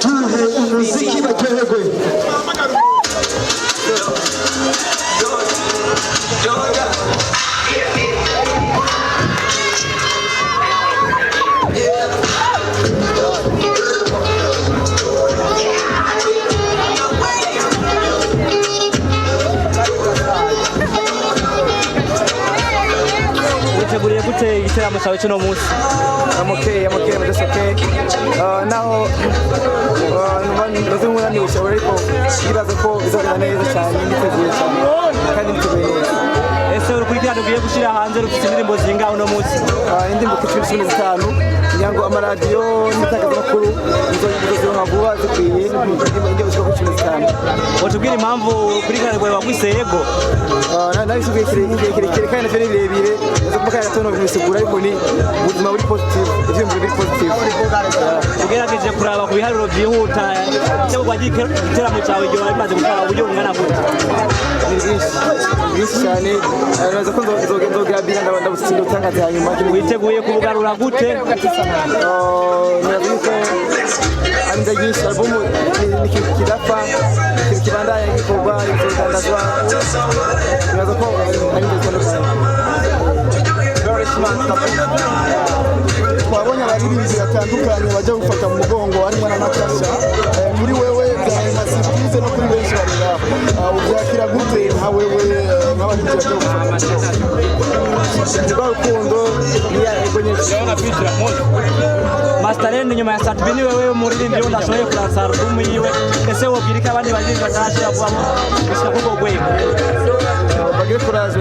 tuhe umuziki baterwe. Witeguriye gute igiteramo cyawe cy'uno munsi? I'm okay, I'm just okay. Now, nothing more than you, so very cool. You guys are cool, it's all neza cyane, niteguye cyane. Kandi niteguye. Ese urukurikirana ugiye gushyira hanze rufite indirimbo zingahe uno munsi? Indirimbo kuri 15 nyango amaradiyo n'itangazamakuru nzozironka vuba zikwiye indirimbo zishobora kuri 15. Watubwira impamvu urukurikirana rwawe wagwise yego? Nabisubiye kirekire kandi navyo birebire kuko kandi atono bisigura ariko ni ubuzima buri positive, ibintu biri positive. Ugerageje kuraba ku biharuro byihuta cyo kwagira igiteramo cyawe igihe bimaze gukora uburyo bungana gute? Ni cyane nazo ko nzogera binga ndabutsinda utangaza hanyuma witeguye kubugarura gute? Nabiko anda yinshi album nikidapfa kibandaya gikorwa izotandazwa nazo ko ari ndokono twabonye abaririmbyi batandukanye bajya gufata mu mugongo harimo na Natasha muri wewe na surprise no kuri benshi barira ubyakira gute nka wewe nk'abaririmbyi barukundo ya egonyeje Masterland nyuma ya Sat B ni wewe muririmbyi unashoboye kuransa album yiwe ese wobwirika abandi baririmbyi batashira kuba gushika kuko gwego bagire courage